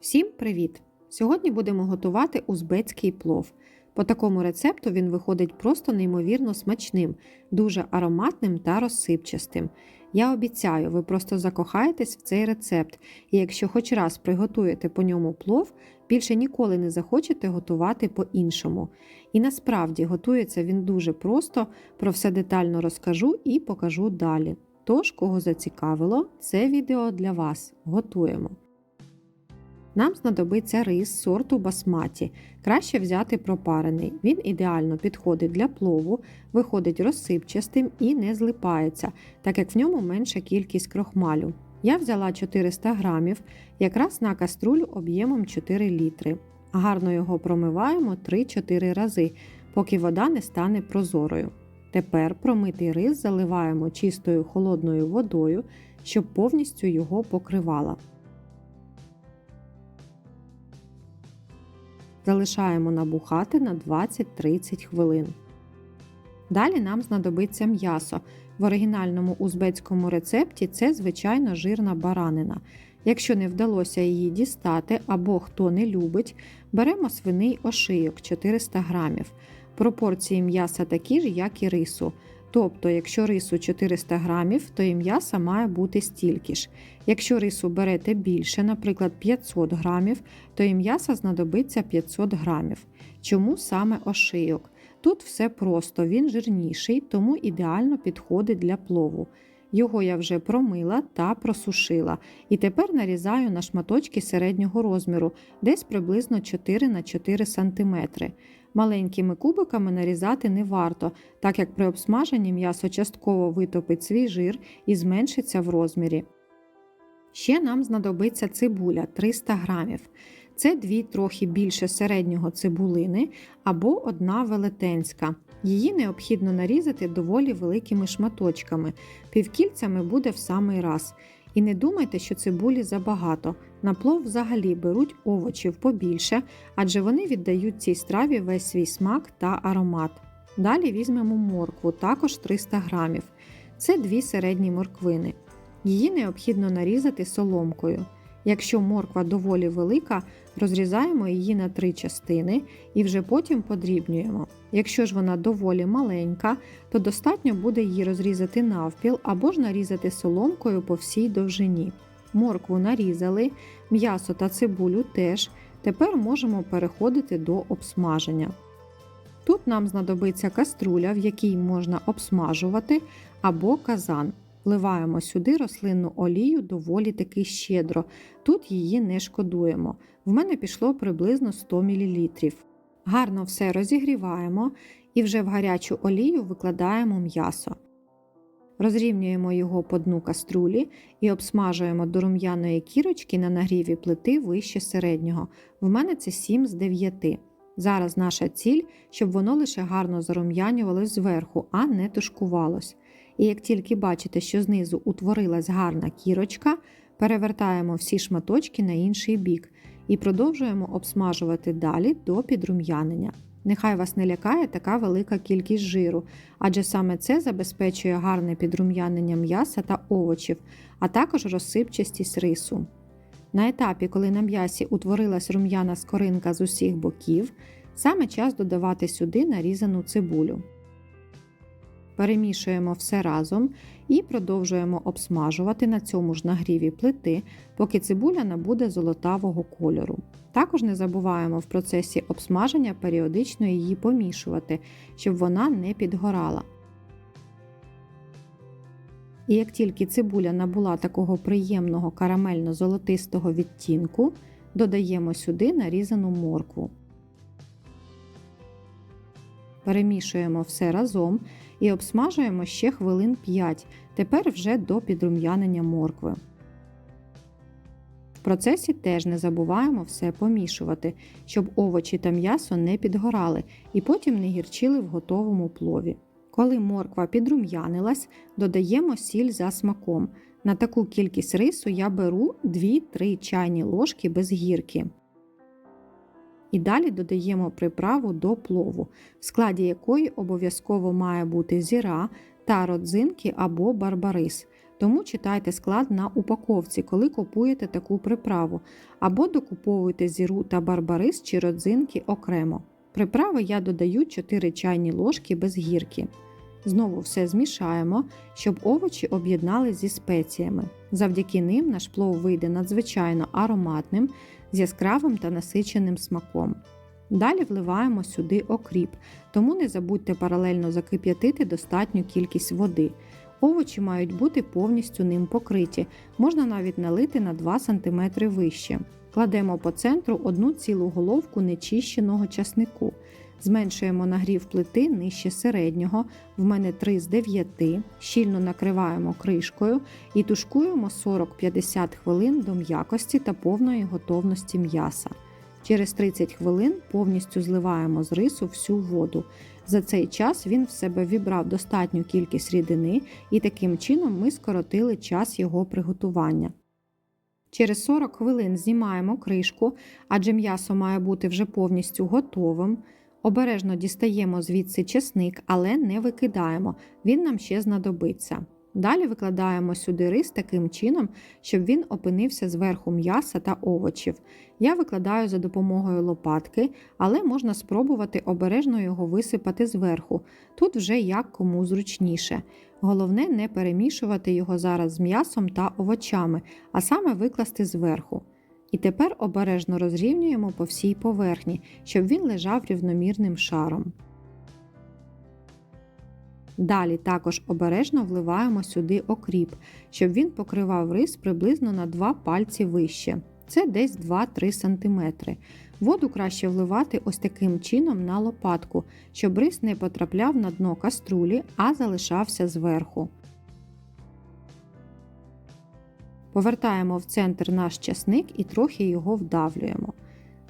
Всім привіт! Сьогодні будемо готувати узбецький плов. По такому рецепту він виходить просто неймовірно смачним, дуже ароматним та розсипчастим. Я обіцяю, ви просто закохаєтесь в цей рецепт, і якщо хоч раз приготуєте по ньому плов, більше ніколи не захочете готувати по-іншому. І насправді готується він дуже просто, про все детально розкажу і покажу далі. Тож, кого зацікавило, це відео для вас. Готуємо! Нам знадобиться рис сорту басматі. Краще взяти пропарений. Він ідеально підходить для плову, виходить розсипчастим і не злипається, так як в ньому менша кількість крохмалю. Я взяла 400 грамів, якраз на каструлю об'ємом 4 літри. Гарно його промиваємо 3-4 рази, поки вода не стане прозорою. Тепер промитий рис заливаємо чистою холодною водою, щоб повністю його покривала. Залишаємо набухати на 20-30 хвилин. Далі нам знадобиться м'ясо. В оригінальному узбецькому рецепті це, звичайно, жирна баранина. Якщо не вдалося її дістати або хто не любить, беремо свиний ошийок 400 грамів. Пропорції м'яса такі ж, як і рису. Тобто, якщо рису 400 грамів, то і м'яса має бути стільки ж. Якщо рису берете більше, наприклад 500 грамів, то і м'яса знадобиться 500 грамів. Чому саме ошийок? Тут все просто, він жирніший, тому ідеально підходить для плову. Його я вже промила та просушила. І тепер нарізаю на шматочки середнього розміру, десь приблизно 4 на 4 см. Маленькими кубиками нарізати не варто, так як при обсмаженні м'ясо частково витопить свій жир і зменшиться в розмірі. Ще нам знадобиться цибуля 300 грамів. Це 2 трохи більше середнього цибулини або 1 велетенська. Її необхідно нарізати доволі великими шматочками, півкільцями буде в самий раз. І не думайте, що цибулі забагато. На плов взагалі беруть овочів побільше, адже вони віддають цій страві весь свій смак та аромат. Далі візьмемо моркву, також 300 грамів. Це 2 середні морквини. Її необхідно нарізати соломкою. Якщо морква доволі велика, розрізаємо її на 3 частини і вже потім подрібнюємо. Якщо ж вона доволі маленька, то достатньо буде її розрізати навпіл або ж нарізати соломкою по всій довжині. Моркву нарізали, м'ясо та цибулю теж. Тепер можемо переходити до обсмаження. Тут нам знадобиться каструля, в якій можна обсмажувати, або казан. Вливаємо сюди рослинну олію доволі таки щедро, тут її не шкодуємо. В мене пішло приблизно 100 мл. Гарно все розігріваємо і вже в гарячу олію викладаємо м'ясо. Розрівнюємо його по дну каструлі і обсмажуємо до рум'яної кірочки на нагріві плити вище середнього. В мене це 7 з 9. Зараз наша ціль, щоб воно лише гарно зарум'янювалось зверху, а не тушкувалось. І як тільки бачите, що знизу утворилась гарна кірочка, перевертаємо всі шматочки на інший бік і продовжуємо обсмажувати далі до підрум'янення. Нехай вас не лякає така велика кількість жиру, адже саме це забезпечує гарне підрум'янення м'яса та овочів, а також розсипчастість рису. На етапі, коли на м'ясі утворилась рум'яна скоринка з усіх боків, саме час додавати сюди нарізану цибулю. Перемішуємо все разом і продовжуємо обсмажувати на цьому ж нагріві плити, поки цибуля набуде золотавого кольору. Також не забуваємо в процесі обсмаження періодично її помішувати, щоб вона не підгорала. І як тільки цибуля набула такого приємного карамельно-золотистого відтінку, додаємо сюди нарізану моркву. Перемішуємо все разом і обсмажуємо ще хвилин 5, тепер вже до підрум'янення моркви. В процесі теж не забуваємо все помішувати, щоб овочі та м'ясо не підгорали і потім не гірчили в готовому плові. Коли морква підрум'янилась, додаємо сіль за смаком. На таку кількість рису я беру 2-3 чайні ложки без гірки. І далі додаємо приправу до плову, в складі якої обов'язково має бути зіра та родзинки або барбарис. Тому читайте склад на упаковці, коли купуєте таку приправу, або докуповуйте зіру та барбарис чи родзинки окремо. Приправи я додаю 4 чайні ложки без гірки. Знову все змішаємо, щоб овочі об'єднали зі спеціями. Завдяки ним наш плов вийде надзвичайно ароматним, з яскравим та насиченим смаком. Далі вливаємо сюди окріп, тому не забудьте паралельно закип'ятити достатню кількість води. Овочі мають бути повністю ним покриті, можна навіть налити на 2 см вище. Кладемо по центру 1 цілу головку нечищеного часнику. Зменшуємо нагрів плити нижче середнього, в мене 3 з 9, щільно накриваємо кришкою і тушкуємо 40-50 хвилин до м'якості та повної готовності м'яса. Через 30 хвилин повністю зливаємо з рису всю воду. За цей час він в себе вібрав достатню кількість рідини і таким чином ми скоротили час його приготування. Через 40 хвилин знімаємо кришку, адже м'ясо має бути вже повністю готовим. Обережно дістаємо звідси чесник, але не викидаємо, він нам ще знадобиться. Далі викладаємо сюди рис таким чином, щоб він опинився зверху м'яса та овочів. Я викладаю за допомогою лопатки, але можна спробувати обережно його висипати зверху. Тут вже як кому зручніше. Головне не перемішувати його зараз з м'ясом та овочами, а саме викласти зверху. І тепер обережно розрівнюємо по всій поверхні, щоб він лежав рівномірним шаром. Далі також обережно вливаємо сюди окріп, щоб він покривав рис приблизно на 2 пальці вище. Це десь 2-3 см. Воду краще вливати ось таким чином на лопатку, щоб рис не потрапляв на дно каструлі, а залишався зверху. Повертаємо в центр наш часник і трохи його вдавлюємо.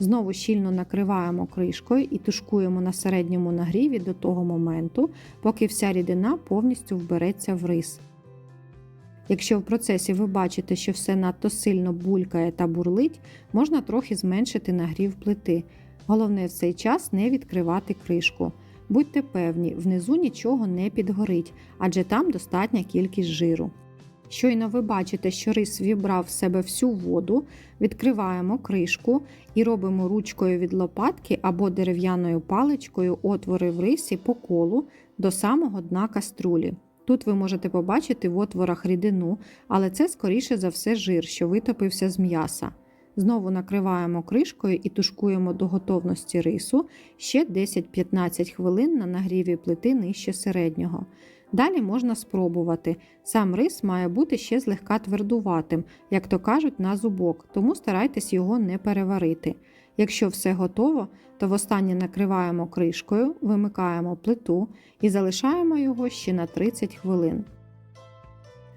Знову щільно накриваємо кришкою і тушкуємо на середньому нагріві до того моменту, поки вся рідина повністю вбереться в рис. Якщо в процесі ви бачите, що все надто сильно булькає та бурлить, можна трохи зменшити нагрів плити. Головне в цей час не відкривати кришку. Будьте певні, внизу нічого не підгорить, адже там достатня кількість жиру. Щойно ви бачите, що рис вібрав в себе всю воду, відкриваємо кришку і робимо ручкою від лопатки або дерев'яною паличкою отвори в рисі по колу до самого дна каструлі. Тут ви можете побачити в отворах рідину, але це скоріше за все жир, що витопився з м'яса. Знову накриваємо кришкою і тушкуємо до готовності рису ще 10-15 хвилин на нагріві плити нижче середнього. Далі можна спробувати. Сам рис має бути ще злегка твердуватим, як то кажуть, на зубок, тому старайтесь його не переварити. Якщо все готово, то востаннє накриваємо кришкою, вимикаємо плиту і залишаємо його ще на 30 хвилин.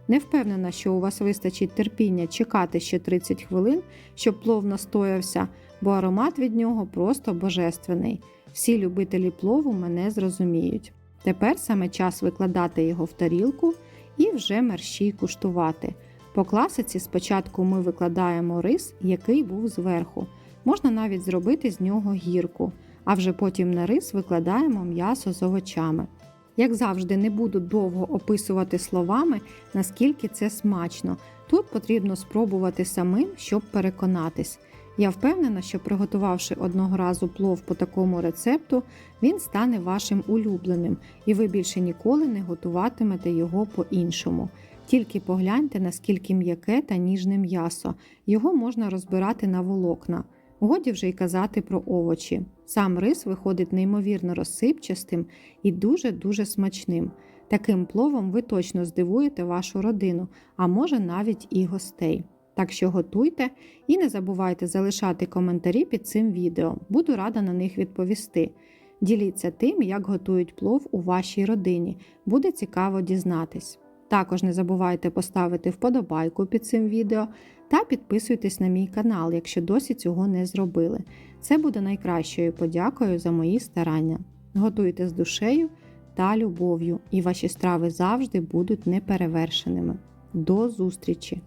Не впевнена, що у вас вистачить терпіння чекати ще 30 хвилин, щоб плов настоявся, бо аромат від нього просто божественний. Всі любителі плову мене зрозуміють. Тепер саме час викладати його в тарілку і вже мерщій куштувати. По класиці спочатку ми викладаємо рис, який був зверху. Можна навіть зробити з нього гірку, а вже потім на рис викладаємо м'ясо з овочами. Як завжди, не буду довго описувати словами, наскільки це смачно. Тут потрібно спробувати самим, щоб переконатись. Я впевнена, що приготувавши одного разу плов по такому рецепту, він стане вашим улюбленим, і ви більше ніколи не готуватимете його по-іншому. Тільки погляньте, наскільки м'яке та ніжне м'ясо. Його можна розбирати на волокна. Годі вже й казати про овочі. Сам рис виходить неймовірно розсипчастим і дуже-дуже смачним. Таким пловом ви точно здивуєте вашу родину, а може навіть і гостей. Так що готуйте і не забувайте залишати коментарі під цим відео. Буду рада на них відповісти. Діліться тим, як готують плов у вашій родині. Буде цікаво дізнатись. Також не забувайте поставити вподобайку під цим відео та підписуйтесь на мій канал, якщо досі цього не зробили. Це буде найкращою подякою за мої старання. Готуйте з душею та любов'ю, і ваші страви завжди будуть неперевершеними. До зустрічі!